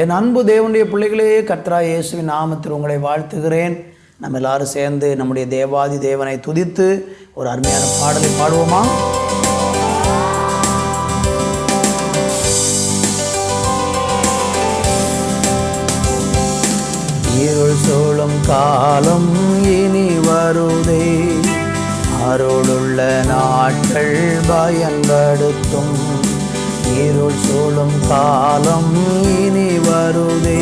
என் அன்பு தேவனுடைய பிள்ளைகளே, கர்த்தராகிய இயேசுவின் நாமத்தில் உங்களை வாழ்த்துகிறேன். நம்ம எல்லாரும் சேர்ந்து நம்முடைய தேவாதி தேவனை துதித்து ஒரு அருமையான பாடலை பாடுவோமா? இருள் சூழும் காலம் இனி வருதே, அருளுள்ள நாட்கள் பயன்படுத்தும். இருள் சூழும் காலம் இனி வருதே,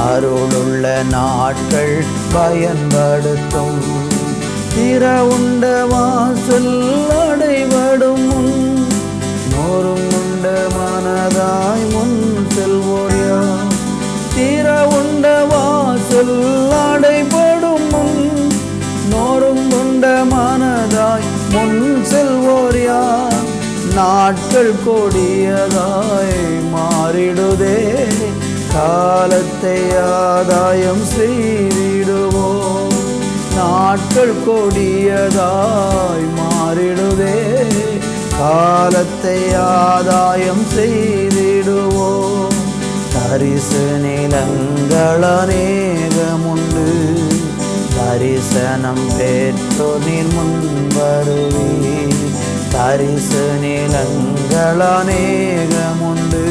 அருளுள்ள நாட்கள் பயன்படுத்தும். திறவுண்ட வாசல் அடைபடும் முன், நொறுங்குண்ட மனதாய் முன் செல்வோர் யார்? திறவுண்ட வாசல் அடைபடும் முன், நொறுங்குண்ட மனதாய் முன் செல்வோர் யார்? நாட்கள் கொடியதாய் மாறிடுதே, காலத்தை ஆதாயம் செய்திடுவோம். நாட்கள் கொடியதாய் மாறிடுதே, காலத்தை ஆதாயம் செய்திடுவோம். தரிசு நிலங்கள் அநேகமுண்டு, தரிசனம் பெற்றோ நீர் முன் வருவீர். தரிசு நிலங்கள் அநேகமுண்டு,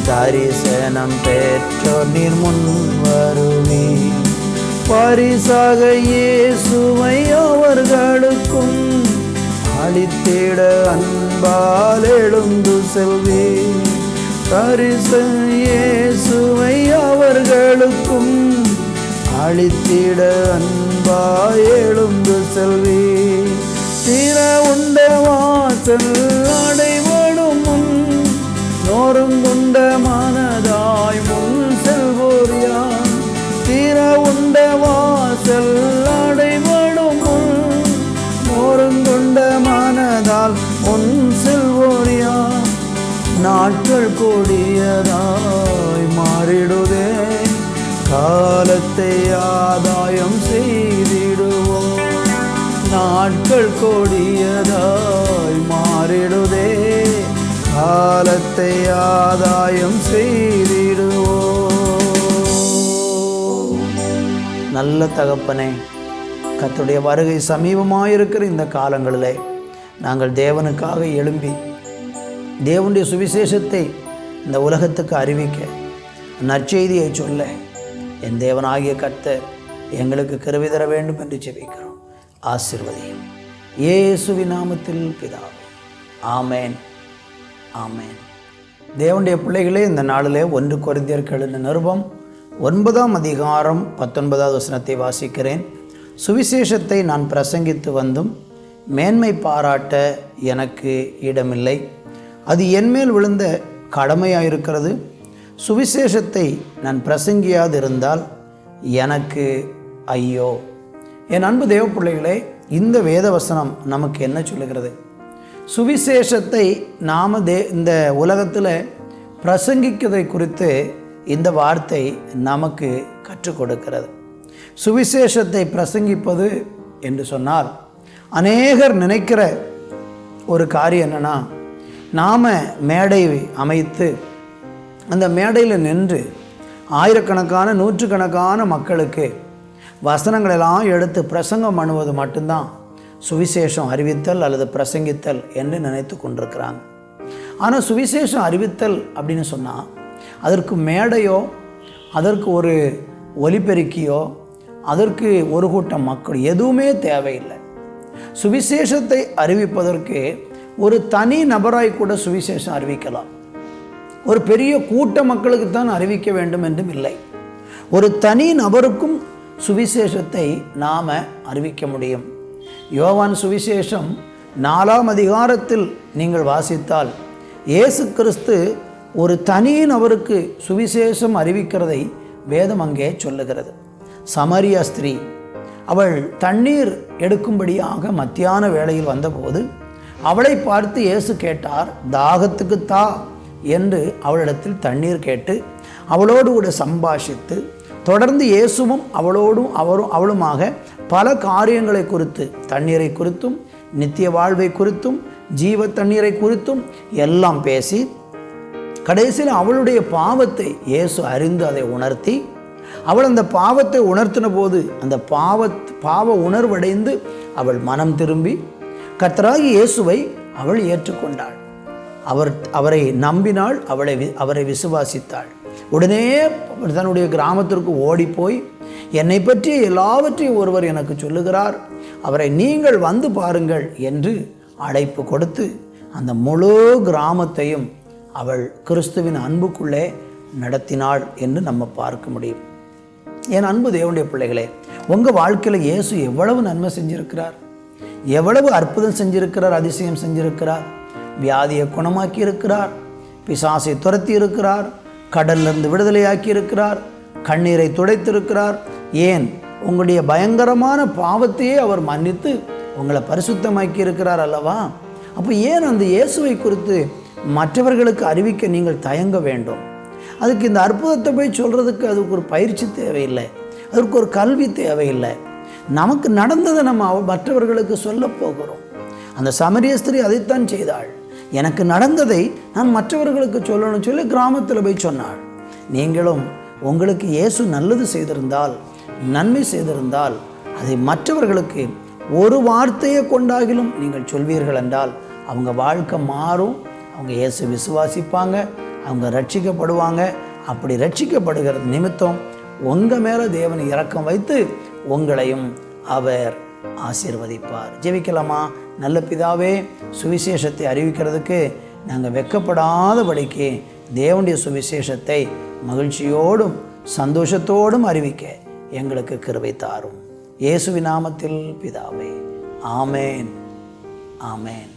தரிசனம் பெற்றோ நீர் முன் வருவீர். பரிசாக இயேசுவை அவர்களுக்கும் அளித்திட அன்பால் எழுந்து செல்வீர். பரிசு இயேசுவை அவர்களுக்கும் அளித்திட அன்பால் எழுந்து செல்வீர். திறவுண்ட வாசல் அடைபடும் முன், நொறுங்குண்ட மனதாய் முன் செல்வோர் யார்? திறவுண்ட வாசல் அடைபடும் முன், நொறுங்குண்ட மனதால் முன் செல்வோர் யார்? நாட்கள் கொடியதாய் மாறிடுதே, காலத்தை ஆதாயம் செய்திடுவோம். நாட்கள் கொடியதாய் மாறிடுதே, காலத்தை ஆதாயம் செய்திடுவோம். நல்ல தகப்பனே, கர்த்தருடைய வருகை சமீபமாயிருக்கிற இந்த காலங்களிலே நாங்கள் தேவனுக்காக எழும்பி தேவனுடைய சுவிசேஷத்தை இந்த உலகத்துக்கு அறிவிக்க, நற்செய்தியை சொல்ல என் தேவனாகிய கர்த்தர் எங்களுக்கு கிருபை தர வேண்டும் என்று ஜெபிக்கிறோம். ஆசீர்வதியும் இயேசுவின் நாமத்தில் பிதாவே, ஆமேன், ஆமேன். தேவனுடைய பிள்ளைகளே, இந்த நாளிலே 1 கொரிந்தியர் நிருபம் 9ஆம் அதிகாரம் 19வது வசனத்தை வாசிக்கிறேன். சுவிசேஷத்தை நான் பிரசங்கித்து வந்தும் மேன்மை பாராட்ட எனக்கு இடமில்லை, அது என்மேல் விழுந்த கடமையாயிருக்கிறது. சுவிசேஷத்தை நான் பிரசங்கியாதிருந்தால் எனக்கு ஐயோ. என் அன்பு தேவ பிள்ளைகளே, இந்த வேத வசனம் நமக்கு என்ன சொல்லுகிறது? சுவிசேஷத்தை நாம் இந்த உலகத்தில் பிரசங்கிக்கிறதை குறித்து இந்த வார்த்தை நமக்கு கற்றுக் கொடுக்கிறது. சுவிசேஷத்தை பிரசங்கிப்பது என்று சொன்னால் அநேகர் நினைக்கிற ஒரு காரியம் என்னென்னா, நாம் மேடை அமைத்து அந்த மேடையில் நின்று ஆயிரக்கணக்கான நூற்றுக்கணக்கான மக்களுக்கு வசனங்களெல்லாம் எடுத்து பிரசங்கம் பண்ணுவது மட்டும்தான் சுவிசேஷம் அறிவித்தல் அல்லது பிரசங்கித்தல் என்று நினைத்து கொண்டிருக்கிறாங்க. ஆனால் சுவிசேஷம் அறிவித்தல் அப்படின்னு சொன்னால் அதற்கு மேடையோ, அதற்கு ஒரு ஒலிபெருக்கியோ, அதற்கு ஒரு கூட்டம் மக்கள் எதுவுமே தேவையில்லை. சுவிசேஷத்தை அறிவிப்பதற்கு ஒரு தனி நபராய் கூட சுவிசேஷம் அறிவிக்கலாம். ஒரு பெரிய கூட்ட மக்களுக்கு தான் அறிவிக்க வேண்டும் என்றும் இல்லை. ஒரு தனி நபருக்கும் சுவிசேஷத்தை நாம் அறிவிக்க முடியும். யோவான் சுவிசேஷம் 4ஆம் அதிகாரத்தில் நீங்கள் வாசித்தால் இயேசு கிறிஸ்து ஒரு தனி நபருக்கு சுவிசேஷம் அறிவிக்கிறதை வேதம் அங்கே சொல்லுகிறது. சமரியா ஸ்திரீ, அவள் தண்ணீர் எடுக்கும்படியாக மத்தியான வேளையில் வந்தபோது அவளை பார்த்து இயேசு கேட்டார், தாகத்துக்கு தா என்று அவளிடத்தில் தண்ணீர் கேட்டு அவளோடு கூட சம்பாஷித்து தொடர்ந்து இயேசுவும் அவளுமாக பல காரியங்களை குறித்து, தண்ணீரை குறித்தும் நித்திய வாழ்வை குறித்தும் ஜீவ தண்ணீரை குறித்தும் எல்லாம் பேசி கடைசியில் அவளுடைய பாவத்தை இயேசு அறிந்து அதை உணர்த்தி, அவள் அந்த பாவத்தை உணர்த்தின போது அந்த பாவ உணர்வடைந்து அவள் மனம் திரும்பி கர்த்தராகிய இயேசுவை அவள் ஏற்றுக்கொண்டாள். அவரை நம்பினாள், அவரை விசுவாசித்தாள். உடனே தன்னுடைய கிராமத்திற்கு ஓடிப்போய், என்னை பற்றி எல்லாவற்றையும் ஒருவர் எனக்கு சொல்லுகிறார், அவரை நீங்கள் வந்து பாருங்கள் என்று அழைப்பு கொடுத்து அந்த முழு கிராமத்தையும் அவள் கிறிஸ்துவின் அன்புக்குள்ளே நடத்தினாள் என்று நம்ம பார்க்க முடியும். என் அன்பு தேவனுடைய பிள்ளைகளே, உங்கள் வாழ்க்கையில் இயேசு எவ்வளவு நன்மை செஞ்சிருக்கிறார், எவ்வளவு அற்புதம் செஞ்சிருக்கிறார், அதிசயம் செஞ்சிருக்கிறார். வியாதியை குணமாக்கி இருக்கிறார், பிசாசை துரத்தி இருக்கிறார், கடலிலிருந்து விடுதலையாக்கி இருக்கிறார், கண்ணீரை துடைத்திருக்கிறார். ஏன், உங்களுடைய பயங்கரமான பாவத்தையே அவர் மன்னித்து உங்களை பரிசுத்தமாக்கி இருக்கிறார் அல்லவா? அப்போ ஏன் அந்த இயேசுவை குறித்து மற்றவர்களுக்கு அறிவிக்க நீங்கள் தயங்க வேண்டும்? அதுக்கு இந்த அற்புதத்தை போய் சொல்கிறதுக்கு அதுக்கு ஒரு பயிற்சி தேவையில்லை, அதற்கு ஒரு கல்வி தேவையில்லை. நமக்கு நடந்ததை நம்ம மற்றவர்களுக்கு சொல்ல போகிறோம். அந்த சமரிய ஸ்திரீ அதைத்தான் செய்தாள். எனக்கு நடந்ததை நான் மற்றவர்களுக்கு சொல்லணும்னு சொல்லி கிராமத்தில் போய் சொன்னாள். நீங்களும் உங்களுக்கு இயேசு நல்லது செய்திருந்தால், நன்மை செய்திருந்தால், அதை மற்றவர்களுக்கு ஒரு வார்த்தையை கொண்டாகிலும் நீங்கள் சொல்வீர்கள் என்றால் அவங்க வாழ்க்கை மாறும், அவங்க இயேசு விசுவாசிப்பாங்க, அவங்க ரட்சிக்கப்படுவாங்க. அப்படி ரட்சிக்கப்படுகிறது நிமித்தம் உங்கள் மேலே தேவன் இரக்கம் வைத்து உங்களையும் அவர் ஆசீர்வதிப்பார். ஜெபிக்கலாமா? நல்ல பிதாவே, சுவிசேஷத்தை அறிவிக்கிறதுக்கு நாங்கள் வெட்கப்படாதபடிக்கு தேவனுடைய சுவிசேஷத்தை மகிழ்ச்சியோடும் சந்தோஷத்தோடும் அறிவிக்க எங்களுக்கு கிருபை தாரும். இயேசுவின் நாமத்தில் பிதாவே, ஆமேன், ஆமேன்.